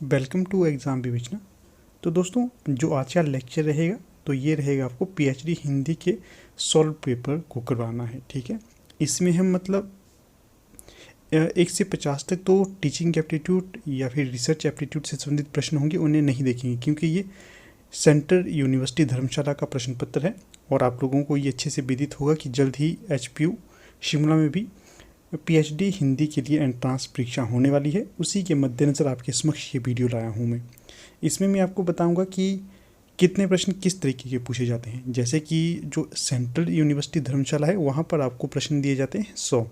Welcome to exam विवेचना। तो दोस्तों, जो आज का लेक्चर रहेगा तो ये रहेगा आपको पीएचडी हिंदी के सॉल्व पेपर को करवाना है। ठीक है, इसमें हम मतलब 1 से 50 तक तो टीचिंग एप्टीट्यूड या फिर रिसर्च एप्टीट्यूड से संबंधित प्रश्न होंगे, उन्हें नहीं देखेंगे क्योंकि ये सेंट्रल यूनिवर्सिटी धर्मशाला का प्रश्न पत्र है और आप लोगों को ये अच्छे से विदित होगा कि जल्द ही एचपीयू शिमला में भी पीएचडी हिंदी के लिए एंट्रांस परीक्षा होने वाली है। उसी के मद्देनज़र आपके समक्ष ये वीडियो लाया हूँ मैं। इसमें मैं आपको बताऊंगा कि कितने प्रश्न किस तरीके के पूछे जाते हैं। जैसे कि जो सेंट्रल यूनिवर्सिटी धर्मशाला है वहाँ पर आपको प्रश्न दिए जाते हैं 100,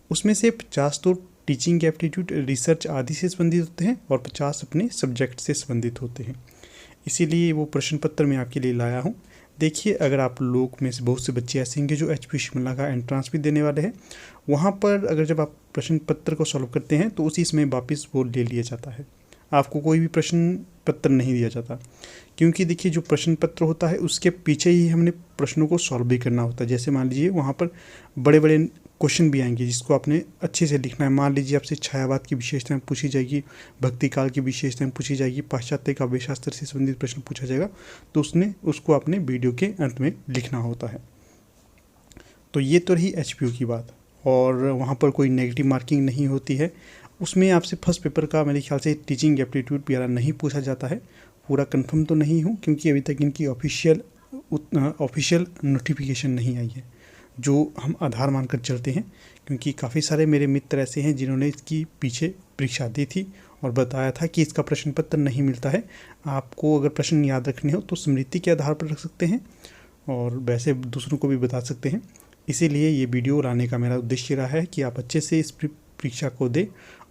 उसमें से 50 तो टीचिंग एप्टीट्यूड रिसर्च आदि से संबंधित होते हैं और 50 अपने सब्जेक्ट से संबंधित होते हैं। इसीलिए वो प्रश्न पत्र मैं आपके लिए लाया हूँ। देखिए, अगर आप लोग में से बहुत से बच्चे ऐसे होंगे जो एचपीयू शिमला का एंट्रांस भी देने वाले हैं, वहाँ पर अगर जब आप प्रश्न पत्र को सॉल्व करते हैं तो उसी समय वापस वो ले लिया जाता है, आपको कोई भी प्रश्न पत्र नहीं दिया जाता। क्योंकि देखिए, जो प्रश्न पत्र होता है उसके पीछे ही हमने प्रश्नों को सॉल्व भी करना होता है। जैसे मान लीजिए वहाँ पर बड़े बड़े क्वेश्चन भी आएंगे जिसको आपने अच्छे से लिखना है। मान लीजिए आपसे छायावाद की विशेषताएं पूछी जाएगी, भक्ति काल की विशेषताएं पूछी जाएगी, पाश्चात्य काव्यशास्त्र से संबंधित प्रश्न पूछा जाएगा, तो उसको आपने वीडियो के अंत में लिखना होता है। तो ये तो रही एचपीयू की बात, और वहाँ पर कोई नेगेटिव मार्किंग नहीं होती है। उसमें आपसे फर्स्ट पेपर का मेरे ख्याल से टीचिंग एप्टीट्यूड वगैरह नहीं पूछा जाता है। पूरा कंफर्म तो नहीं हूँ क्योंकि अभी तक इनकी ऑफिशियल नोटिफिकेशन नहीं आई है जो हम आधार मानकर चलते हैं। क्योंकि काफ़ी सारे मेरे मित्र ऐसे हैं जिन्होंने इसकी पीछे परीक्षा दी थी और बताया था कि इसका प्रश्न पत्र नहीं मिलता है। आपको अगर प्रश्न याद रखने हो तो स्मृति के आधार पर रख सकते हैं और वैसे दूसरों को भी बता सकते हैं। इसीलिए ये वीडियो लाने का मेरा उद्देश्य रहा है कि आप अच्छे से इस परीक्षा को दें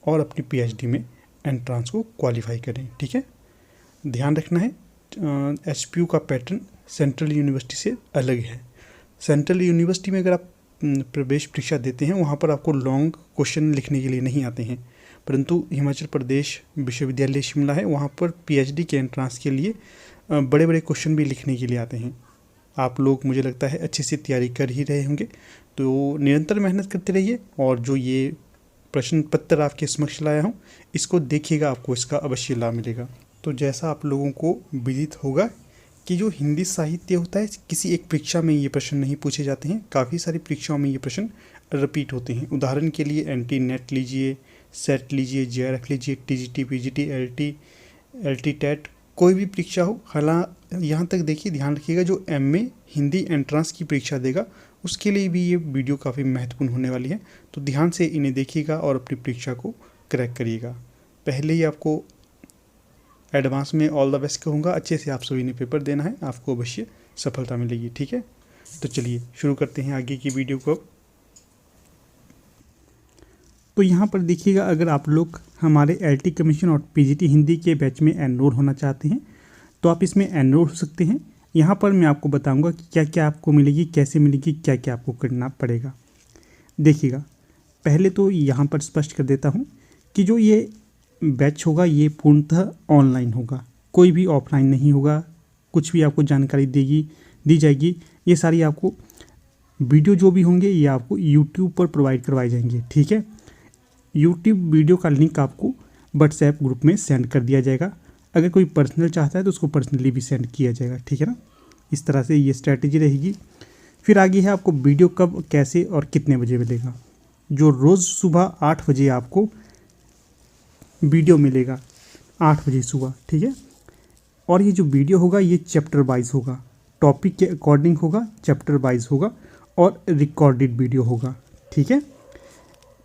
और अपनी पीएचडी में एंट्रांस को क्वालिफाई करें। ठीक है, ध्यान रखना है एचपीयू का पैटर्न सेंट्रल यूनिवर्सिटी से अलग है। सेंट्रल यूनिवर्सिटी में अगर आप प्रवेश परीक्षा देते हैं वहाँ पर आपको लॉन्ग क्वेश्चन लिखने के लिए नहीं आते हैं, परंतु हिमाचल प्रदेश विश्वविद्यालय शिमला है वहाँ पर पीएचडी के एंट्रांस के लिए बड़े बड़े क्वेश्चन भी लिखने के लिए आते हैं। आप लोग मुझे लगता है अच्छे से तैयारी कर ही रहे होंगे, तो निरंतर मेहनत करते रहिए और जो ये प्रश्न पत्र आपके समक्ष लाया हूँ इसको देखिएगा, आपको इसका अवश्य लाभ मिलेगा। तो जैसा आप लोगों को विदित होगा कि जो हिंदी साहित्य होता है किसी एक परीक्षा में ये प्रश्न नहीं पूछे जाते हैं, काफ़ी सारी परीक्षाओं में ये प्रश्न रिपीट होते हैं। उदाहरण के लिए एंटी नेट लीजिए, सेट लीजिए, जेआरएफ लीजिए, टीजीटी, पीजीटी, एलटी टेट, कोई भी परीक्षा हो। हालांकि यहाँ तक देखिए, ध्यान रखिएगा, जो एमए हिंदी एंट्रांस की परीक्षा देगा उसके लिए भी ये वीडियो काफ़ी महत्वपूर्ण होने वाली है। तो ध्यान से इन्हें देखिएगा और अपनी परीक्षा को क्रैक करिएगा। पहले ही आपको एडवांस में ऑल द बेस्ट कहूँगा। अच्छे से आप सभी ने पेपर देना है, आपको अवश्य सफलता मिलेगी। ठीक है, तो चलिए शुरू करते हैं आगे की वीडियो को। तो यहाँ पर देखिएगा, अगर आप लोग हमारे एलटी कमीशन और पीजीटी हिंदी के बैच में एनरोल होना चाहते हैं तो आप इसमें एनरोल हो सकते हैं। यहाँ पर मैं आपको बताऊँगा कि क्या क्या आपको मिलेगी, कैसे मिलेगी, क्या क्या आपको करना पड़ेगा। देखिएगा, पहले तो यहाँ पर स्पष्ट कर देता हूँ कि जो ये बैच होगा ये पूर्णतः ऑनलाइन होगा, कोई भी ऑफलाइन नहीं होगा। कुछ भी आपको जानकारी दी जाएगी, ये सारी आपको वीडियो जो भी होंगे ये आपको यूट्यूब पर प्रोवाइड करवाए जाएंगे। ठीक है, यूट्यूब वीडियो का लिंक आपको व्हाट्सएप ग्रुप में सेंड कर दिया जाएगा। अगर कोई पर्सनल चाहता है तो उसको पर्सनली भी सेंड किया जाएगा। ठीक है ना, इस तरह से ये स्ट्रैटेजी रहेगी। फिर आगे है आपको वीडियो कब, कैसे और कितने बजे मिलेगा। जो रोज़ सुबह 8 बजे आपको वीडियो मिलेगा, 8 बजे सुबह। ठीक है, और ये जो वीडियो होगा ये चैप्टर वाइज होगा, टॉपिक के अकॉर्डिंग होगा, चैप्टर वाइज होगा और रिकॉर्डेड वीडियो होगा। ठीक है,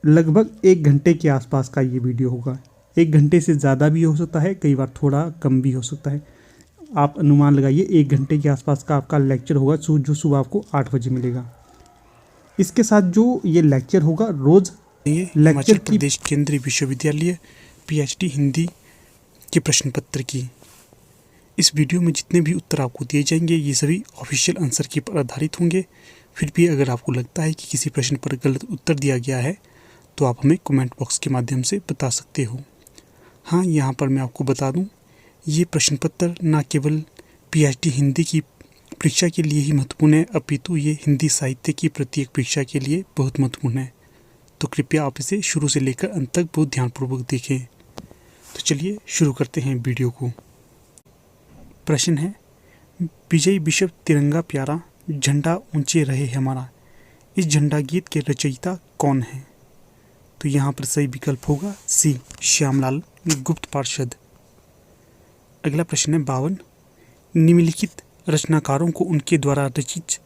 लगभग 1 घंटे के आसपास का ये वीडियो होगा। 1 घंटे से ज़्यादा भी हो सकता है, कई बार थोड़ा कम भी हो सकता है। आप अनुमान लगाइए 1 घंटे के आसपास का आपका लेक्चर होगा जो सुबह आपको 8 बजे मिलेगा। इसके साथ जो ये लेक्चर होगा रोज़ हिमाचल प्रदेश केंद्रीय विश्वविद्यालय पीएचडी हिंदी के प्रश्न पत्र की इस वीडियो में जितने भी उत्तर आपको दिए जाएंगे ये सभी ऑफिशियल आंसर के पर आधारित होंगे। फिर भी अगर आपको लगता है कि किसी प्रश्न पर गलत उत्तर दिया गया है तो आप हमें कमेंट बॉक्स के माध्यम से बता सकते हो। हाँ, यहाँ पर मैं आपको बता दूँ, ये प्रश्न पत्र न केवल पीएचडी हिंदी की परीक्षा के लिए ही महत्वपूर्ण है, अपितु ये हिंदी साहित्य की प्रत्येक परीक्षा के लिए बहुत महत्वपूर्ण है। तो कृपया आप इसे शुरू से लेकर अंत तक बहुत ध्यानपूर्वक देखें। तो चलिए शुरू करते हैं वीडियो को। प्रश्न है, विजय विश्व तिरंगा प्यारा झंडा ऊंचे रहे हमारा, इस झंडा गीत के रचयिता कौन है? तो यहाँ पर सही विकल्प होगा सी, श्यामलाल गुप्त पार्षद। अगला प्रश्न है 52, निम्नलिखित रचनाकारों को उनके द्वारा रचित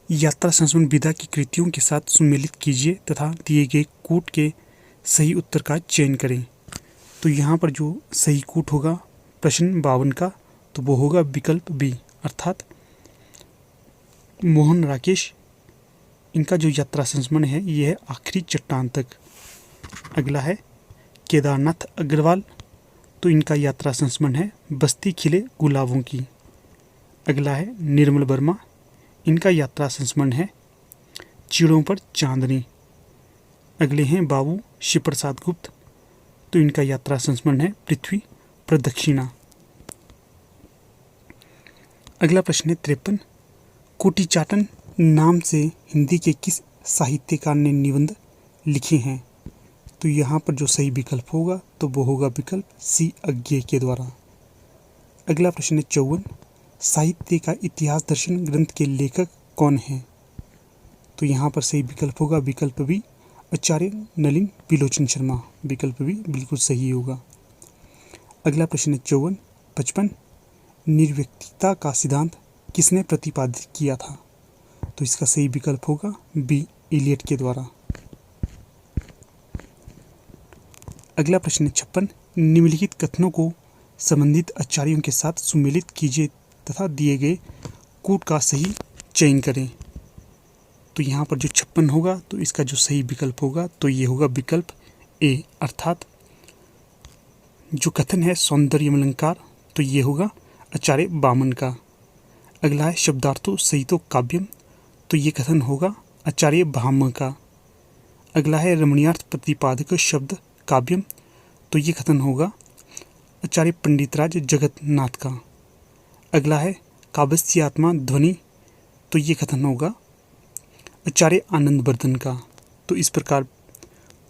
यात्रा संस्मरण विधा की कृतियों के साथ सुमेलित कीजिए तथा दिए गए कूट के सही उत्तर का चयन करें। तो यहाँ पर जो सही कूट होगा प्रश्न 52 का, तो वो होगा विकल्प बी, अर्थात मोहन राकेश। इनका जो यात्रा संस्मरण है ये है आखिरी चट्टान तक। अगला है केदारनाथ अग्रवाल, तो इनका यात्रा संस्मरण है बस्ती खिले गुलाबों की। अगला है निर्मल वर्मा, इनका यात्रा संस्मरण है चिड़ों पर चांदनी। अगले हैं बाबू शिव प्रसाद गुप्त, तो इनका यात्रा संस्मरण है पृथ्वी प्रदक्षिणा। अगला प्रश्न है 53, कुटीचाटन नाम से हिंदी के किस साहित्यकार ने निबंध लिखे हैं? तो यहाँ पर जो सही विकल्प होगा तो वो होगा विकल्प सी, अज्ञेय के द्वारा। अगला प्रश्न है 54, साहित्य का इतिहास दर्शन ग्रंथ के लेखक कौन हैं? तो यहाँ पर सही विकल्प होगा विकल्प बी, आचार्य नलिन विलोचन शर्मा। विकल्प बी बिल्कुल सही होगा। अगला प्रश्न है 55, निर्व्यक्तिकता का सिद्धांत किसने प्रतिपादित किया था? तो इसका सही विकल्प होगा बी, इलियट के द्वारा। अगला प्रश्न है 56, निम्नलिखित कथनों को संबंधित आचार्यों के साथ सुमेलित कीजिए तथा दिए गए कूट का सही चयन करें। तो यहाँ पर जो 56 होगा तो इसका जो सही विकल्प होगा तो ये होगा विकल्प ए, अर्थात जो कथन है सौंदर्यालंकार, तो ये होगा आचार्य वामन का। अगला है शब्दार्थों सहितो काव्यम, तो ये कथन होगा आचार्य भाम का। अगला है रमणीयार्थ प्रतिपादक शब्द काव्यम, तो ये कथन होगा आचार्य पंडितराज जगन्नाथ का। अगला है काव्यस्य आत्मा ध्वनि, तो ये कथन होगा आचार्य आनंदवर्धन का। तो इस प्रकार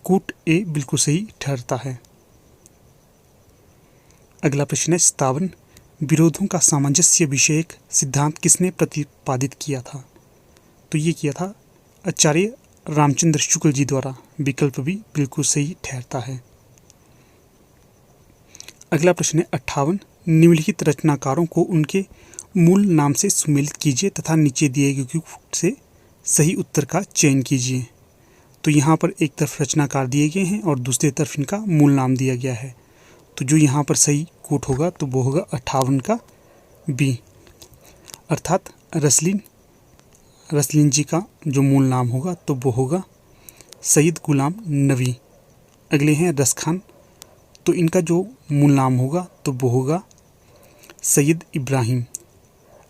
कूट ए बिल्कुल सही ठहरता है। अगला प्रश्न है 57, विरोधों का सामंजस्य विषयक सिद्धांत किसने प्रतिपादित किया था? तो ये किया था आचार्य रामचंद्र शुक्ल जी द्वारा। विकल्प भी बिल्कुल सही ठहरता है। अगला प्रश्न है 58, निम्नलिखित रचनाकारों को उनके मूल नाम से सुमेलित कीजिए तथा नीचे दिए गए कूट से सही उत्तर का चयन कीजिए। तो यहाँ पर एक तरफ रचनाकार दिए गए हैं और दूसरी तरफ इनका मूल नाम दिया गया है। तो जो यहाँ पर सही कूट होगा तो वो होगा 58 का बी, अर्थात रसलीन जी का जो मूल नाम होगा तो वो होगा सैयद गुलाम नबी। अगले हैं रस खान, तो इनका जो मूल नाम होगा तो वो होगा सैयद इब्राहिम।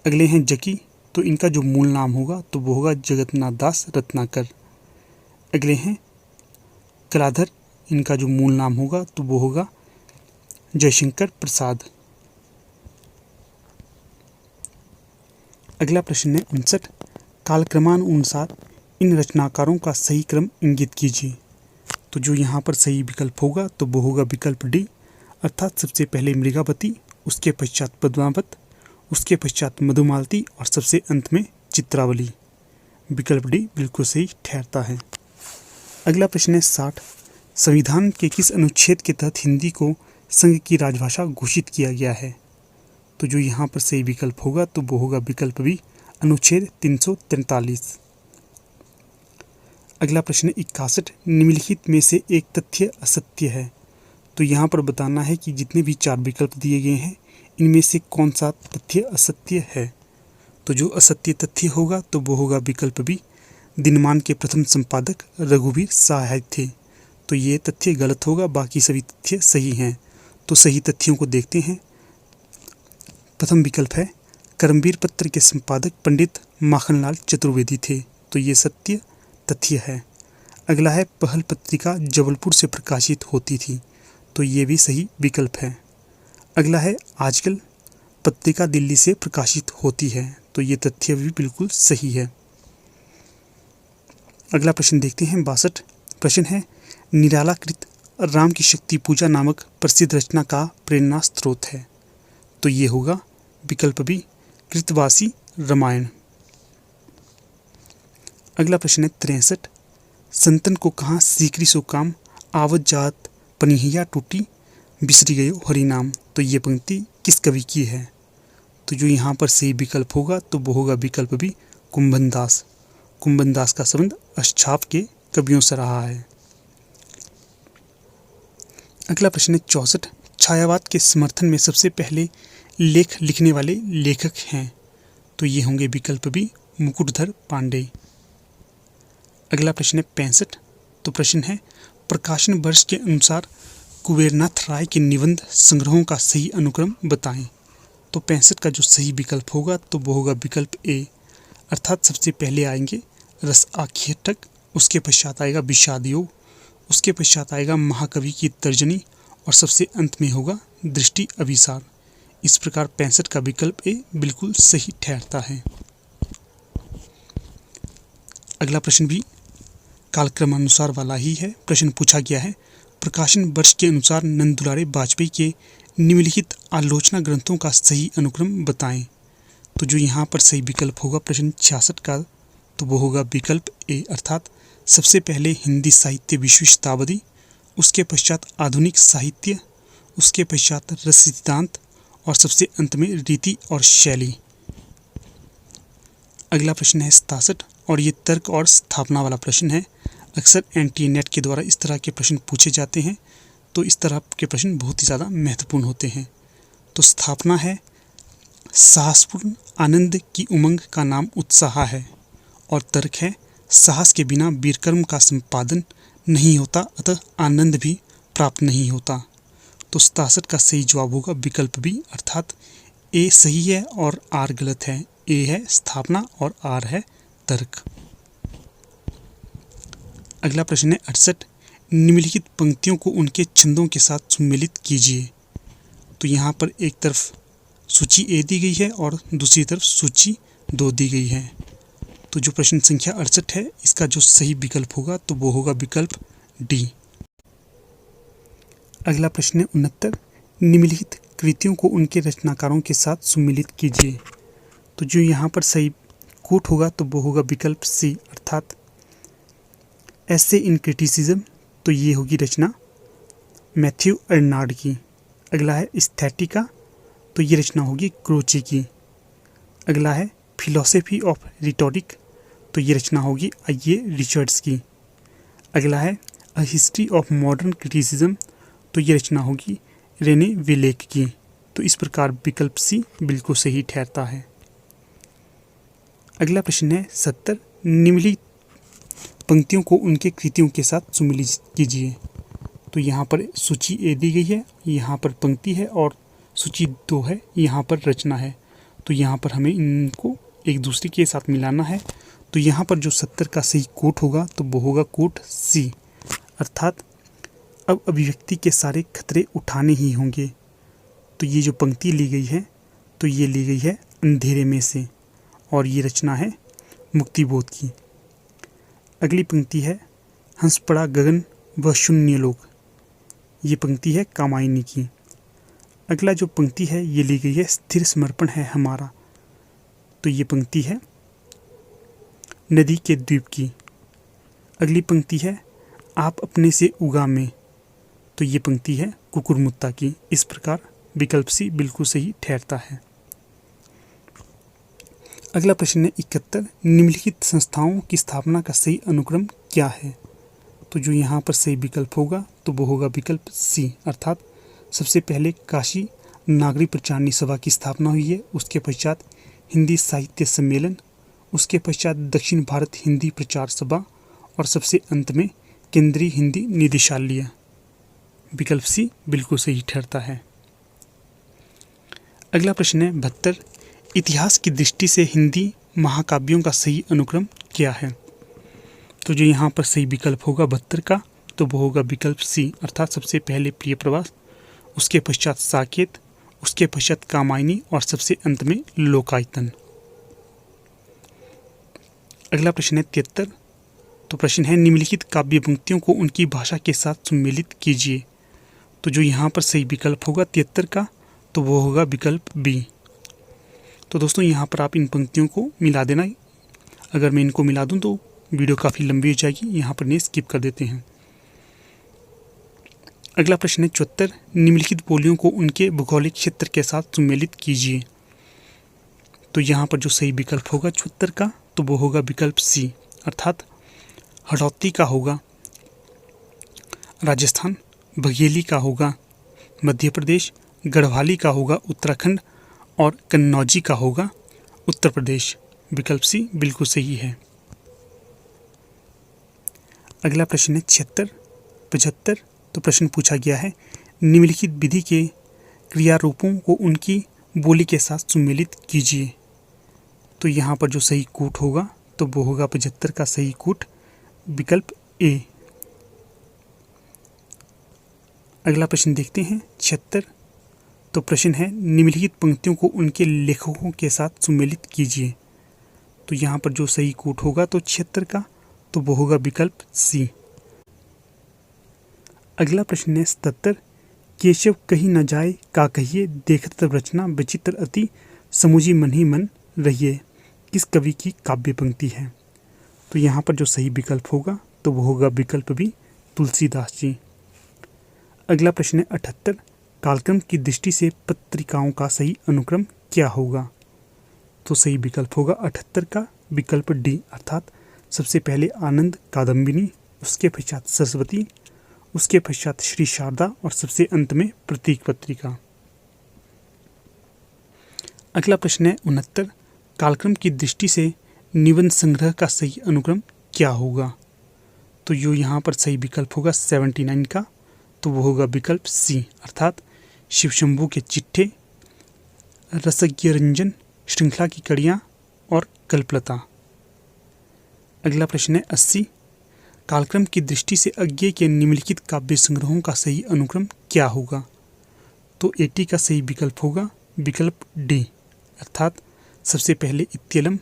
अगले हैं जकी, तो इनका जो मूल नाम होगा तो वो होगा जगन्नाथ दास रत्नाकर। अगले हैं कलाधर, इनका जो मूल नाम होगा तो वो होगा जयशंकर प्रसाद। अगला प्रश्न है 59, कालक्रमानुसार इन रचनाकारों का सही क्रम इंगित कीजिए। तो जो यहाँ पर सही विकल्प होगा तो वो होगा विकल्प डी, अर्थात सबसे पहले मृगावती, उसके पश्चात पद्मावत, उसके पश्चात मधुमालती और सबसे अंत में चित्रावली। विकल्प डी बिल्कुल सही ठहरता है। अगला प्रश्न है 60, संविधान के किस अनुच्छेद के तहत हिंदी को संघ की राजभाषा घोषित किया गया है? तो जो यहाँ पर सही विकल्प होगा तो वो होगा विकल्प बी, अनुच्छेद 343। अगला प्रश्न 61, निम्नलिखित में से एक तथ्य असत्य है। तो यहाँ पर बताना है कि जितने भी 4 विकल्प दिए गए हैं इनमें से कौन सा तथ्य असत्य है। तो जो असत्य तथ्य होगा तो वो होगा विकल्प बी, दिनमान के प्रथम संपादक रघुवीर सहाय थे। तो ये तथ्य गलत होगा, बाकी सभी तथ्य सही हैं। तो सही तथ्यों को देखते हैं। प्रथम विकल्प है कर्मवीर पत्र के संपादक पंडित माखनलाल चतुर्वेदी थे, तो ये सत्य तथ्य है। अगला है पहल पत्रिका जबलपुर से प्रकाशित होती थी, तो ये भी सही विकल्प है। अगला है आजकल पत्रिका दिल्ली से प्रकाशित होती है, तो ये तथ्य भी बिल्कुल सही है। अगला प्रश्न देखते हैं 62। प्रश्न है निरालाकृत राम की शक्ति पूजा नामक प्रसिद्ध रचना का प्रेरणा स्रोत है? तो ये होगा विकल्प बी कृतवासी रामायण। अगला प्रश्न है 63। संतन को कहाँ सीकरी सो काम, आवत जात पनिहिया टूटी, बिसरी गयो हरि नाम। तो ये पंक्ति किस कवि की है? तो जो यहाँ पर सही विकल्प होगा तो वो होगा विकल्प भी कुंभन दास। कुंभन दास का संबंध अष्टछाप के कवियों से रहा है। अगला प्रश्न है 64। छायावाद के समर्थन में सबसे पहले लेख लिखने वाले लेखक हैं? तो ये होंगे विकल्प भी मुकुटधर पांडे। अगला प्रश्न है 65। तो प्रश्न है प्रकाशन वर्ष के अनुसार कुबेरनाथ राय के निबंध संग्रहों का सही अनुक्रम बताएं। तो 65 का जो सही विकल्प होगा तो वो होगा विकल्प ए, अर्थात सबसे पहले आएंगे रस आख्यातक, उसके पश्चात आएगा विषाद योग, उसके पश्चात आएगा महाकवि की तर्जनी और सबसे अंत में होगा दृष्टि अभिसार। इस प्रकार 65 का विकल्प ए बिल्कुल सही ठहरता है। अगला प्रश्न भी कालक्रमानुसार वाला ही है। प्रश्न पूछा गया है प्रकाशन वर्ष के अनुसार नंद दुलारे वाजपेयी के निम्नलिखित आलोचना ग्रंथों का सही अनुक्रम बताएं। तो जो यहाँ पर सही विकल्प होगा प्रश्न 66 का तो वो होगा विकल्प ए, अर्थात सबसे पहले हिंदी साहित्य विश्व शताब्दी, उसके पश्चात आधुनिक साहित्य, उसके पश्चात रस सिद्धांत और सबसे अंत में रीति और शैली। अगला प्रश्न है 67 और ये तर्क और स्थापना वाला प्रश्न है। अक्सर एनटीए नेट के द्वारा इस तरह के प्रश्न पूछे जाते हैं, तो इस तरह के प्रश्न बहुत ही ज़्यादा महत्वपूर्ण होते हैं। तो स्थापना है साहसपूर्ण आनंद की उमंग का नाम उत्साह है, और तर्क है साहस के बिना वीरकर्म का संपादन नहीं होता, अतः आनंद भी प्राप्त नहीं होता। तो 67 का सही जवाब होगा विकल्प बी, अर्थात ए सही है और आर गलत है। ए है स्थापना और आर है तर्क। अगला प्रश्न है 68। निम्नलिखित पंक्तियों को उनके छंदों के साथ सम्मिलित कीजिए। तो यहाँ पर एक तरफ सूची ए दी गई है और दूसरी तरफ सूची 2 दी गई है। तो जो प्रश्न संख्या 68 है इसका जो सही विकल्प होगा तो वो होगा विकल्प डी। अगला प्रश्न है 69। निम्नलिखित कृतियों को उनके रचनाकारों के साथ सम्मिलित कीजिए। तो जो यहाँ पर सही कोट होगा तो वो होगा विकल्प सी, अर्थात ऐसे इन क्रिटिसिज्म। तो ये होगी रचना मैथ्यू अर्नाल्ड की। अगला है एस्थेटिका, तो ये रचना होगी क्रोची की। अगला है फिलॉसफी ऑफ रिटोरिक, तो ये रचना होगी आइए रिचर्ड्स की। अगला है a history of modern criticism, तो ये रचना होगी रेने विलेक की। तो इस प्रकार विकल्प सी बिल्कुल सही ठहरता है। अगला प्रश्न है 70। निम्नलिखित पंक्तियों को उनके कृतियों के साथ सम्मिलित कीजिए। तो यहाँ पर सूची ए दी गई है, यहाँ पर पंक्ति है और सूची 2 है, यहाँ पर रचना है। तो यहाँ पर हमें इनको एक दूसरे के साथ मिलाना है। तो यहाँ पर जो 70 का सही कोट होगा तो वो होगा कोट सी, अर्थात अब अभिव्यक्ति के सारे खतरे उठाने ही होंगे। तो ये जो पंक्ति ली गई है तो ये ली गई है अंधेरे में से, और ये रचना है मुक्तिबोध की। अगली पंक्ति है हंस पड़ा गगन व शून्य लोक, ये पंक्ति है कामायनी की। अगला जो पंक्ति है ये ली गई है स्थिर समर्पण है हमारा, तो ये पंक्ति है नदी के द्वीप की। अगली पंक्ति है आप अपने से उगा में, तो ये पंक्ति है कुकुरमुत्ता की। इस प्रकार विकल्प सी बिल्कुल सही ठहरता है। अगला प्रश्न है 71। निम्नलिखित संस्थाओं की स्थापना का सही अनुक्रम क्या है? तो जो यहाँ पर सही विकल्प होगा तो वो होगा विकल्प सी, अर्थात सबसे पहले काशी नागरिक प्रचारणी सभा की स्थापना हुई है, उसके पश्चात हिंदी साहित्य सम्मेलन, उसके पश्चात दक्षिण भारत हिंदी प्रचार सभा और सबसे अंत में केंद्रीय हिंदी निदेशालय। विकल्प सी बिल्कुल सही ठहरता है। अगला प्रश्न है 72। इतिहास की दृष्टि से हिंदी महाकाव्यों का सही अनुक्रम क्या है? तो जो यहाँ पर सही विकल्प होगा 72 का तो वो होगा विकल्प सी, अर्थात सबसे पहले प्रिय प्रवास, उसके पश्चात साकेत, उसके पश्चात कामायनी और सबसे अंत में लोकायतन। अगला प्रश्न है 73। तो प्रश्न है निम्नलिखित काव्य पंक्तियों को उनकी भाषा के साथ सम्मिलित कीजिए। तो जो यहाँ पर सही विकल्प होगा 73 का, तो वो होगा विकल्प बी। तो दोस्तों यहाँ पर आप इन पंक्तियों को मिला देना। अगर मैं इनको मिला दूँ तो वीडियो काफ़ी लंबी हो जाएगी, यहाँ पर नहीं, स्किप कर देते हैं। अगला प्रश्न है 74, निम्नलिखित बोलियों को उनके भौगोलिक क्षेत्र के साथ सम्मिलित कीजिए। तो यहाँ पर जो सही विकल्प होगा 74 का, तो वो होगा विकल्प सी, अर्थात हड़ौती का होगा राजस्थान, बघेली का होगा मध्य प्रदेश, गढ़वाली का होगा उत्तराखंड और कन्नौजी का होगा उत्तर प्रदेश। विकल्प सी बिल्कुल सही है। अगला प्रश्न है 76, 75। तो प्रश्न पूछा गया है निम्नलिखित विधि के क्रियारूपों को उनकी बोली के साथ सम्मिलित कीजिए। तो यहाँ पर जो सही कूट होगा तो वो होगा 75 का सही कूट, विकल्प ए। अगला प्रश्न देखते हैं 76। तो प्रश्न है निम्नलिखित पंक्तियों को उनके लेखकों के साथ सम्मिलित कीजिए। तो यहाँ पर जो सही कूट होगा तो 76 का, तो वो होगा विकल्प सी। अगला प्रश्न है 77, केशव कहीं न जाए का कहिए, देखत रचना विचित्र अति, समुझी मन ही मन रहिए। किस कवि की काव्य पंक्ति है? तो यहाँ पर जो सही विकल्प होगा तो वो होगा विकल्प बी, तुलसीदास जी। अगला प्रश्न है 78, कालक्रम की दृष्टि से पत्रिकाओं का सही अनुक्रम क्या होगा? तो सही विकल्प होगा 78 का विकल्प डी, अर्थात सबसे पहले आनंद कादम्बिनी, उसके पश्चात सरस्वती, उसके पश्चात श्री शारदा और सबसे अंत में प्रतीक पत्रिका। अगला प्रश्न है 69, कालक्रम की दृष्टि से निबंध संग्रह का सही अनुक्रम क्या होगा? तो जो यहाँ पर सही विकल्प होगा 79 का, तो वो होगा विकल्प सी, अर्थात शिव शंभू के चिट्ठे, रसज्ञ रंजन, श्रृंखला की कड़ियाँ और कल्पलता। अगला प्रश्न है 80, कालक्रम की दृष्टि से अज्ञेय के निम्नलिखित काव्य संग्रहों का सही अनुक्रम क्या होगा? तो 80 का सही विकल्प होगा विकल्प डी, अर्थात सबसे पहले इत्यलम,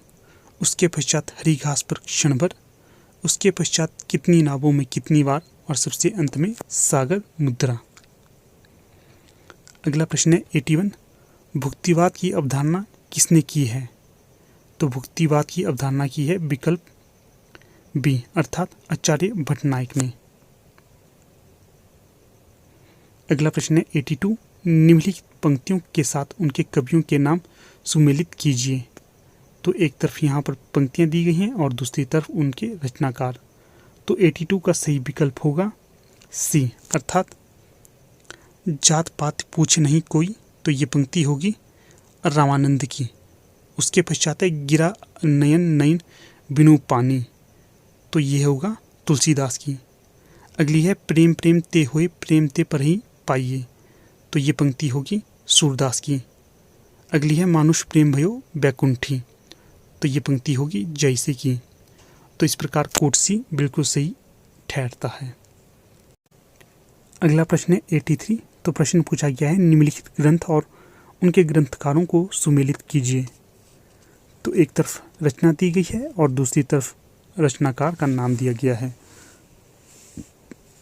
उसके पश्चात हरी घास पर क्षण भर, उसके पश्चात कितनी नावों में कितनी बार और सबसे अंत में सागर मुद्रा। अगला प्रश्न है 81, भुक्तिवाद की अवधारणा किसने की है? तो भुक्तिवाद की अवधारणा की है विकल्प बी, अर्थात आचार्य भट्टनायक ने। अगला प्रश्न है 82, निम्नलिखित पंक्तियों के साथ उनके कवियों के नाम सुमेलित कीजिए। तो एक तरफ यहाँ पर पंक्तियाँ दी गई हैं और दूसरी तरफ उनके रचनाकार। तो 82 का सही विकल्प होगा सी, अर्थात जात पात पूछे नहीं कोई, तो ये पंक्ति होगी रामानंद की। उसके पश्चात है गिरा नयन नयन बिनु पानी, तो ये होगा तुलसीदास की। अगली है प्रेम प्रेम ते हुए प्रेम ते पर ही पाइए, तो ये पंक्ति होगी सूरदास की। अगली है मानुष प्रेम भयो बैकुंठी, तो ये पंक्ति होगी जैसे की। तो इस प्रकार कोटसी बिल्कुल सही ठहरता है। अगला प्रश्न है 83, तो प्रश्न पूछा गया है निम्नलिखित ग्रंथ और उनके ग्रंथकारों को सुमेलित कीजिए। तो एक तरफ रचना दी गई है और दूसरी तरफ रचनाकार का नाम दिया गया है।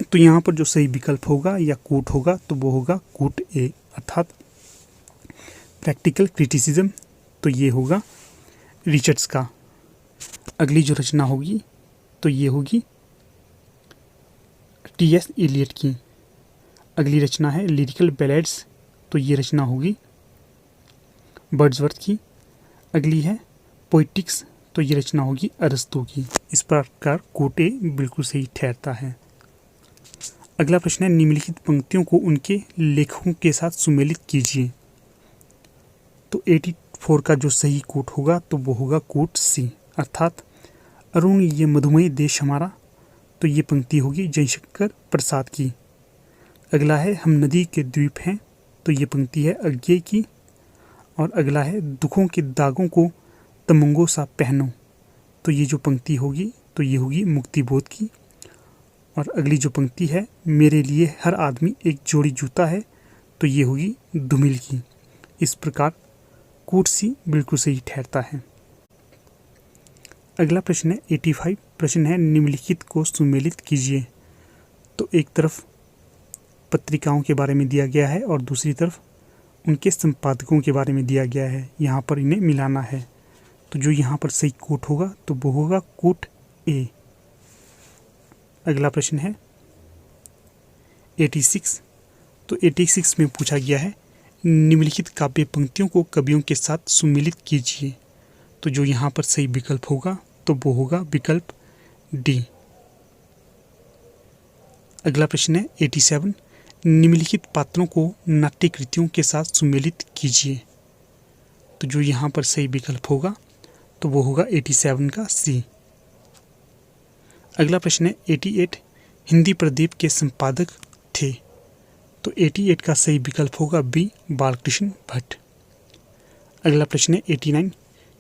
तो यहाँ पर जो सही विकल्प होगा या कूट होगा तो वो होगा कूट ए, अर्थात प्रैक्टिकल क्रिटिसिज्म, तो ये होगा रिचर्ड्स का। अगली जो रचना होगी तो ये होगी टी.एस. एलियट की। अगली रचना है लिरिकल बैलेड्स, तो ये रचना होगी वर्ड्सवर्थ की। अगली है पोइटिक्स, तो ये रचना होगी अरस्तू की। इस प्रकार कोटे बिल्कुल सही ठहरता है। अगला प्रश्न है निम्नलिखित पंक्तियों को उनके लेखकों के साथ सुमेलित कीजिए। तो 84 का जो सही कोट होगा तो वो होगा कोट सी, अर्थात अरुण ये मधुमय देश हमारा, तो ये पंक्ति होगी जयशंकर प्रसाद की। अगला है हम नदी के द्वीप हैं, तो ये पंक्ति है अज्ञेय की। और अगला है दुखों के दागों को तमंगों सा पहनो, तो ये जो पंक्ति होगी तो ये होगी मुक्तिबोध की। और अगली जो पंक्ति है मेरे लिए हर आदमी एक जोड़ी जूता है, तो ये होगी धूमिल की। इस प्रकार कोट सी बिल्कुल सही ठहरता है। अगला प्रश्न है 85। प्रश्न है निम्नलिखित को सुमेलित कीजिए। तो एक तरफ पत्रिकाओं के बारे में दिया गया है और दूसरी तरफ उनके संपादकों के बारे में दिया गया है। यहाँ पर इन्हें मिलाना है। तो जो यहाँ पर सही कोट होगा तो वो होगा कोट ए। अगला प्रश्न है 86। तो 86 में पूछा गया है निम्नलिखित काव्य पंक्तियों को कवियों के साथ सुमेलित कीजिए। तो जो यहाँ पर सही विकल्प होगा तो वो होगा विकल्प डी। अगला प्रश्न है 87। निम्नलिखित पात्रों को नाट्य कृतियों के साथ सुमेलित कीजिए। तो जो यहाँ पर सही विकल्प होगा तो वो होगा 87 का सी। अगला प्रश्न है 88। हिंदी प्रदीप के संपादक थे। तो 88 का सही विकल्प होगा बी बालकृष्ण भट्ट। अगला प्रश्न है 89।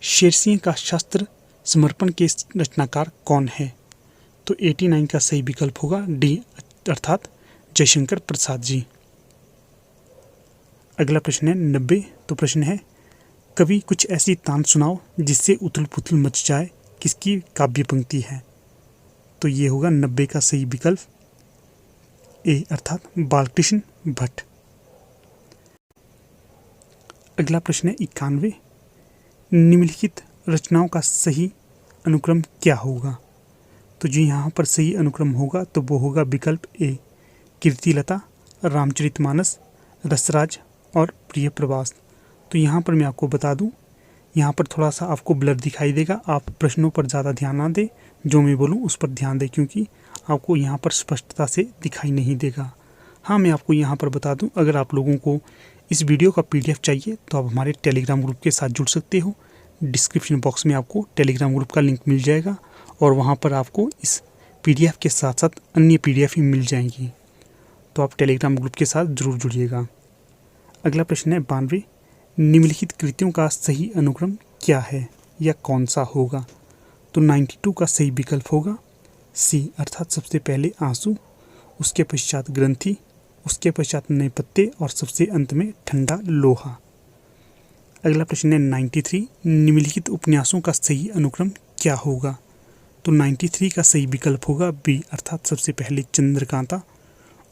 शेरसिंह का शास्त्र समर्पण के रचनाकार कौन है। तो 89 का सही विकल्प होगा डी अर्थात जयशंकर प्रसाद जी। अगला प्रश्न है 90। तो प्रश्न है कभी कुछ ऐसी तान सुनाओ जिससे उथल पुथल मच जाए, किसकी काव्य पंक्ति है। तो ये होगा 90 का सही विकल्प ए अर्थात बालकृष्ण भट्ट। अगला प्रश्न है 91। निम्नलिखित रचनाओं का सही अनुक्रम क्या होगा। तो जो यहाँ पर सही अनुक्रम होगा तो वो होगा विकल्प ए कीर्तिलता, रामचरितमानस, रसराज और प्रिय प्रवास। तो यहाँ पर मैं आपको बता दूँ, यहाँ पर थोड़ा सा आपको ब्लर दिखाई देगा। आप प्रश्नों पर ज़्यादा ध्यान ना दें, जो मैं बोलूँ उस पर ध्यान दें, क्योंकि आपको यहाँ पर स्पष्टता से दिखाई नहीं देगा। हाँ, मैं आपको यहाँ पर बता दूँ, अगर आप लोगों को इस वीडियो का PDF चाहिए तो आप हमारे टेलीग्राम ग्रुप के साथ जुड़ सकते हो। डिस्क्रिप्शन बॉक्स में आपको टेलीग्राम ग्रुप का लिंक मिल जाएगा और वहाँ पर आपको इस PDF के साथ साथ अन्य PDF भी मिल जाएंगी। तो आप टेलीग्राम ग्रुप के साथ ज़रूर जुड़िएगा। अगला प्रश्न है 92। निम्नलिखित कृतियों का सही अनुक्रम क्या है या कौन सा होगा। तो 92 का सही विकल्प होगा सी अर्थात सबसे पहले आंसू, उसके पश्चात ग्रंथि, उसके पश्चात नए पत्ते और सबसे अंत में ठंडा लोहा। अगला प्रश्न है 93। निम्नलिखित उपन्यासों का सही अनुक्रम क्या होगा। तो 93 का सही विकल्प होगा बी अर्थात सबसे पहले चंद्रकांता,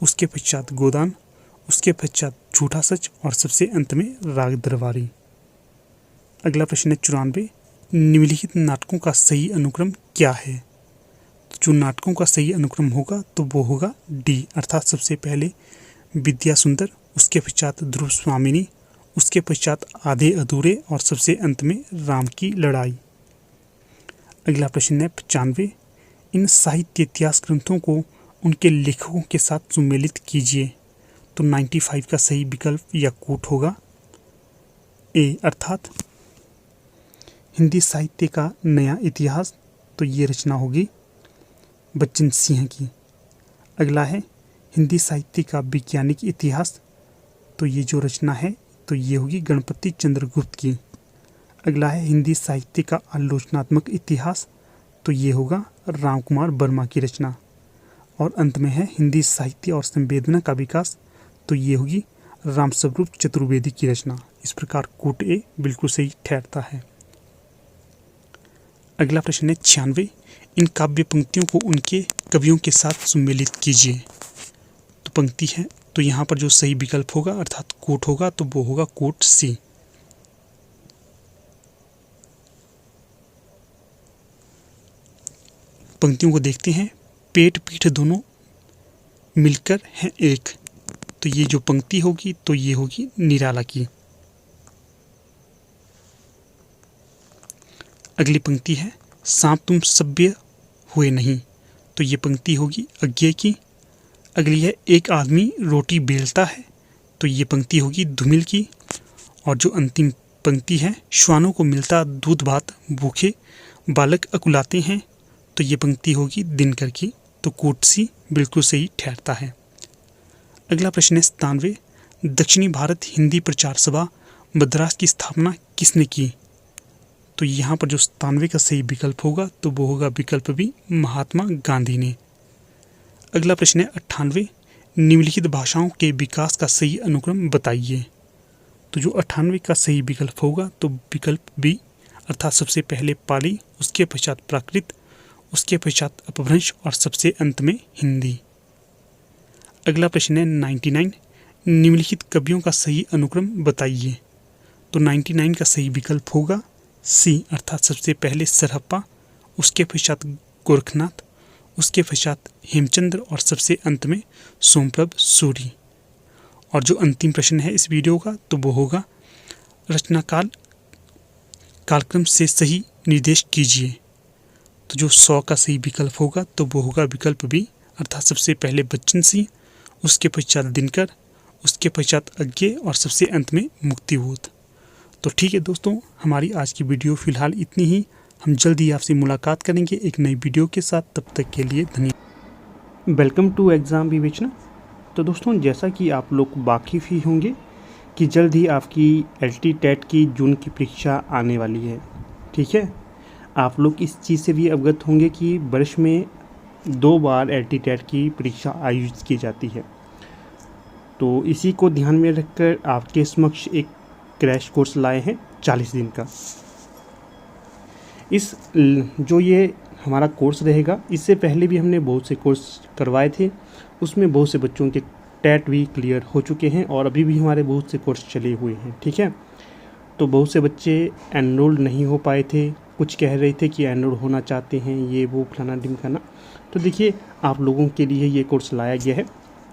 उसके पश्चात गोदान, उसके पश्चात झूठा सच और सबसे अंत में राग दरबारी। अगला प्रश्न है 94। निम्नलिखित नाटकों का सही अनुक्रम क्या है। तो जो नाटकों का सही अनुक्रम होगा तो वो होगा डी अर्थात सबसे पहले विद्या सुंदर, उसके पश्चात ध्रुव स्वामिनी, उसके पश्चात आधे अधूरे और सबसे अंत में राम की लड़ाई। अगला प्रश्न है 95। इन साहित्य इतिहास ग्रंथों को उनके लेखकों के साथ सुमेलित कीजिए। तो 95 का सही विकल्प या कोट होगा ए अर्थात हिंदी साहित्य का नया इतिहास। तो ये रचना होगी बच्चन सिंह की। अगला है हिंदी साहित्य का वैज्ञानिक इतिहास। तो ये जो रचना है तो ये होगी गणपति चंद्रगुप्त की। अगला है हिंदी साहित्य का आलोचनात्मक इतिहास। तो ये होगा राम कुमार वर्मा की रचना। और अंत में है हिंदी साहित्य और संवेदना का विकास। तो ये होगी रामस्वरूप चतुर्वेदी की रचना। इस प्रकार कोट ए बिल्कुल सही ठहरता है। अगला प्रश्न है 96। इन काव्य पंक्तियों को उनके कवियों के साथ सुमेलित कीजिए। तो पंक्ति है तो यहाँ पर जो सही विकल्प होगा अर्थात कोट होगा तो वो होगा कोट सी। पंक्तियों को देखते हैं। पेट पीठ दोनों मिलकर हैं एक। तो ये जो पंक्ति होगी तो ये होगी निराला की। अगली पंक्ति है सांप तुम सभ्य हुए नहीं। तो ये पंक्ति होगी अज्ञे की। अगली है एक आदमी रोटी बेलता है। तो ये पंक्ति होगी धूमिल की। और जो अंतिम पंक्ति है श्वानों को मिलता दूध भात, भूखे बालक अकुलाते हैं। तो ये पंक्ति होगी दिनकर की। तो कोट सी बिल्कुल सही ठहरता है। अगला प्रश्न है 97। दक्षिणी भारत हिंदी प्रचार सभा मद्रास की स्थापना किसने की। तो यहाँ पर जो 97 का सही विकल्प होगा तो वो होगा विकल्प बी महात्मा गांधी ने। अगला प्रश्न है 98। निम्नलिखित भाषाओं के विकास का सही अनुक्रम बताइए। तो जो 98 का सही विकल्प होगा तो विकल्प बी अर्थात सबसे पहले पाली, उसके पश्चात प्राकृत, उसके पश्चात अपभ्रंश और सबसे अंत में हिंदी। अगला प्रश्न है 99, निम्नलिखित कवियों का सही अनुक्रम बताइए। तो 99 का सही विकल्प होगा सी, अर्थात सबसे पहले सरहप्पा, उसके पश्चात गोरखनाथ, उसके पश्चात हेमचंद्र और सबसे अंत में सोमप्रभ सूरी। और जो अंतिम प्रश्न है इस वीडियो का तो वो होगा रचनाकाल कालक्रम से सही निर्देश कीजिए। तो जो 100 का सही विकल्प होगा तो वो होगा विकल्प बी, अर्थात सबसे पहले बच्चन सिंह, उसके पश्चात दिनकर, उसके पश्चात अज्ञे और सबसे अंत में मुक्तिबोध। तो ठीक है दोस्तों, हमारी आज की वीडियो फिलहाल इतनी ही। हम जल्द ही आपसे मुलाकात करेंगे एक नई वीडियो के साथ। तब तक के लिए धन्यवाद। वेलकम टू एग्ज़ाम विवेचना। तो दोस्तों, जैसा कि आप लोग वाकिफ़ ही होंगे कि जल्द ही आपकी LT टेट की जून की परीक्षा आने वाली है। ठीक है, आप लोग इस चीज़ से भी अवगत होंगे कि वर्ष में 2 बार LT टेट की परीक्षा आयोजित की जाती है। तो इसी को ध्यान में रखकर आपके समक्ष एक क्रैश कोर्स लाए हैं 40 दिन का। जो ये हमारा कोर्स रहेगा, इससे पहले भी हमने बहुत से कोर्स करवाए थे, उसमें बहुत से बच्चों के टेट भी क्लियर हो चुके हैं और अभी भी हमारे बहुत से कोर्स चले हुए हैं। ठीक है, तो बहुत से बच्चे एनरोल नहीं हो पाए थे, कुछ कह रहे थे कि एनरोल होना चाहते हैं, ये वो फलाना ढिमकाना। तो देखिए, आप लोगों के लिए ये कोर्स लाया गया है।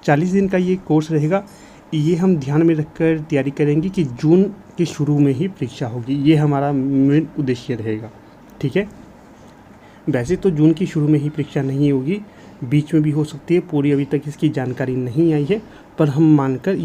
40 दिन का ये कोर्स रहेगा। ये हम ध्यान में रखकर तैयारी करेंगे कि जून के शुरू में ही परीक्षा होगी, ये हमारा मेन उद्देश्य रहेगा। ठीक है, वैसे तो जून की शुरू में ही परीक्षा नहीं होगी, बीच में भी हो सकती है, पूरी अभी तक इसकी जानकारी नहीं आई है, पर हम मानकर